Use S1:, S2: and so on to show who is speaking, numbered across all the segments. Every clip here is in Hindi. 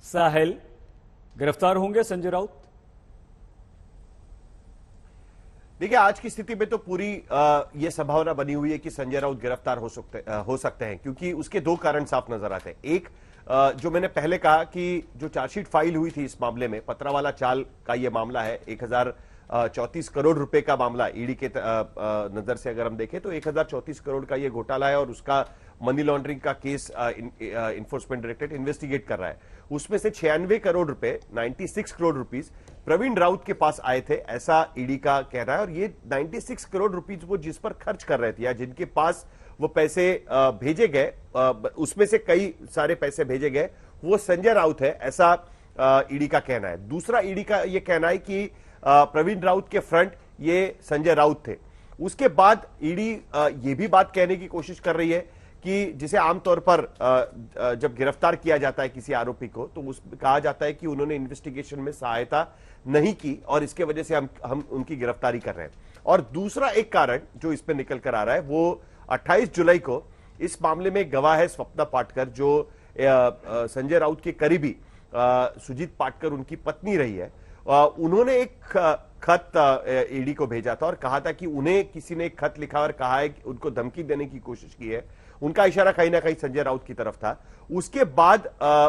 S1: साहिल, गिरफ्तार होंगे संजय राउत?
S2: देखिए, आज की स्थिति में तो पूरी ये संभावना बनी हुई है कि संजय राउत गिरफ्तार हो सकते हैं, क्योंकि उसके दो कारण साफ नजर आते हैं। एक, जो मैंने पहले कहा कि जो चार्जशीट फाइल हुई थी इस मामले में, पतरावाला चाल का ये मामला है, 1034 करोड़ रुपए का मामला ईडी के नजर से अगर हम देखें तो 1034 करोड़ का ये घोटाला है और उसका मनी लॉन्ड्रिंग का केस इन्फोर्समेंट डायरेक्टरेट इन्वेस्टिगेट कर रहा है। उसमें से 96 करोड़ रुपए, 96 करोड़ रुपीस प्रवीण राउत के पास आए थे, ऐसा ईडी का कहना है। और ये 96 करोड़ रुपीस वो जिस पर खर्च कर रहे थे या जिनके पास वो पैसे भेजे गए, उसमें से कई सारे पैसे भेजे गए, वो संजय राउत है, ऐसा ईडी का कहना है। दूसरा ईडी का ये कहना है कि प्रवीण राउत के फ्रंट ये संजय राउत थे। उसके बाद ईडी ये भी बात कहने की कोशिश कर रही है कि जिसे आमतौर पर जब गिरफ्तार किया जाता है किसी आरोपी को, तो कहा जाता है कि उन्होंने इन्वेस्टिगेशन में सहायता नहीं की और इसके वजह से हम उनकी गिरफ्तारी कर रहे हैं। और दूसरा एक कारण जो इस पे निकल कर आ रहा है, वो 28 जुलाई को इस मामले में गवाह है स्वप्ना पाटकर, जो संजय राउत के करीबी सुजीत पाटकर उनकी पत्नी रही है। उन्होंने एक खत ईडी को भेजा था और कहा था कि उन्हें किसी ने एक खत लिखा और कहा है कि उनको धमकी देने की कोशिश की है। उनका इशारा कहीं ना कहीं संजय राउत की तरफ था। उसके बाद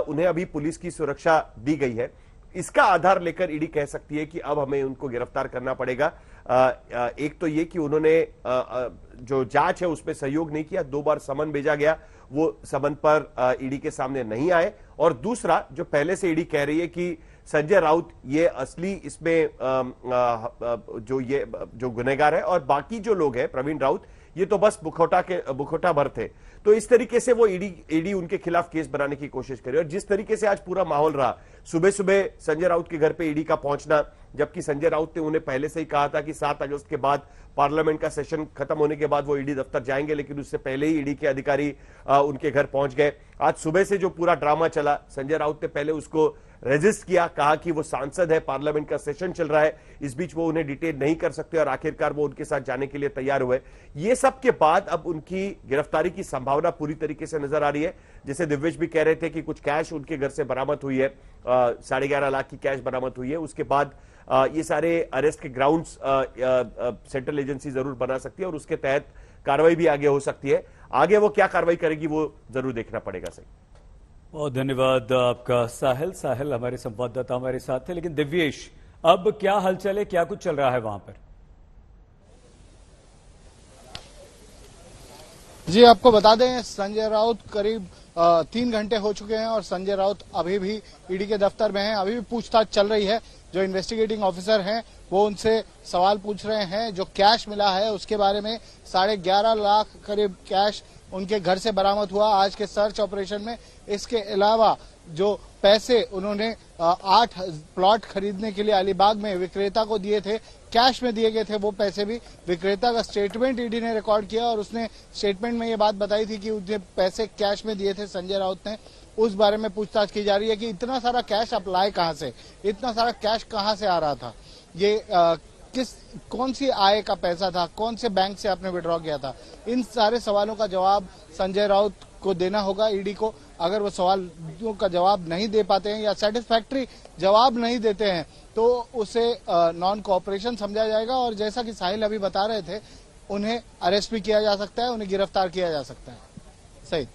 S2: उन्हें अभी पुलिस की सुरक्षा दी गई है। इसका आधार लेकर ईडी कह सकती है कि अब हमें उनको गिरफ्तार करना पड़ेगा। एक तो ये कि उन्होंने जो जांच है उसमें सहयोग नहीं किया, 2 बार समन भेजा गया, वो समन पर ईडी के सामने नहीं आए। और दूसरा, जो पहले से ईडी कह रही है कि संजय राउत ये असली इसमें जो गुनहगार है और बाकी जो लोग हैं, प्रवीण राउत, ये तो बस मुखौटा भर थे। तो इस तरीके से वो ईडी उनके खिलाफ केस बनाने की कोशिश करी। और जिस तरीके से आज पूरा माहौल रहा, सुबह सुबह संजय राउत के घर पे ईडी का पहुंचना, जबकि संजय राउत ने उन्हें पहले से ही कहा था कि 7 अगस्त के बाद पार्लियामेंट का सेशन खत्म होने के बाद वो ईडी दफ्तर जाएंगे, लेकिन उससे पहले ही ईडी के अधिकारी उनके घर पहुंच गए। आज सुबह से जो पूरा ड्रामा चला, संजय राउत ने पहले उसको रेजिस्ट किया, कहा कि वो सांसद है, पार्लियामेंट का सेशन चल रहा है, इस बीच वो उन्हें डिटेन नहीं कर सकते, और आखिरकार वो उनके साथ जाने के लिए तैयार हुए। ये सब के बाद अब उनकी गिरफ्तारी की संभावना पूरी तरीके से नजर आ रही है। जैसे दिव्येश भी कह रहे थे कि कुछ कैश उनके घर से बरामद हुई है, 11.5 लाख की कैश बरामद हुई है। उसके बाद ये सारे अरेस्ट के ग्राउंड्स सेंट्रल एजेंसी जरूर बना सकती है और उसके तहत कार्रवाई भी आगे हो सकती है। आगे वो क्या कार्रवाई करेगी वो जरूर देखना पड़ेगा। सही,
S1: बहुत धन्यवाद आपका साहिल हमारे संवाददाता हमारे साथ थे। लेकिन दिव्येश, अब क्या हलचल है, क्या कुछ चल रहा है वहां पर?
S3: जी, आपको बता दें, संजय राउत करीब 3 घंटे हो चुके हैं और संजय राउत अभी भी ईडी के दफ्तर में हैं। अभी भी पूछताछ चल रही है। जो इन्वेस्टिगेटिंग ऑफिसर हैं वो उनसे सवाल पूछ रहे हैं। जो कैश मिला है उसके बारे में, 11.5 लाख करीब कैश उनके घर से बरामद हुआ आज के सर्च ऑपरेशन में। इसके अलावा जो पैसे उन्होंने 8 प्लॉट खरीदने के लिए अलीबाग में विक्रेता को दिए थे, कैश में दिए गए थे, वो पैसे भी विक्रेता का स्टेटमेंट ईडी ने रिकॉर्ड किया और उसने स्टेटमेंट में ये बात बताई थी कि उन्हें पैसे कैश में दिए थे संजय राउत ने। उस बारे में पूछताछ की जा रही है कि इतना सारा कैश आप लाए कहां से, इतना सारा कैश कहां से आ रहा था, ये कौन सी आय का पैसा था, कौन से बैंक से आपने विड्रॉ किया था। इन सारे सवालों का जवाब संजय राउत को देना होगा ईडी को। अगर वो सवालों का जवाब नहीं दे पाते हैं या सेटिस्फैक्ट्री जवाब नहीं देते हैं तो उसे नॉन कोऑपरेशन समझा जाएगा और जैसा कि साहिल अभी बता रहे थे, उन्हें अरेस्ट भी किया जा सकता है, उन्हें गिरफ्तार किया जा सकता है। सही।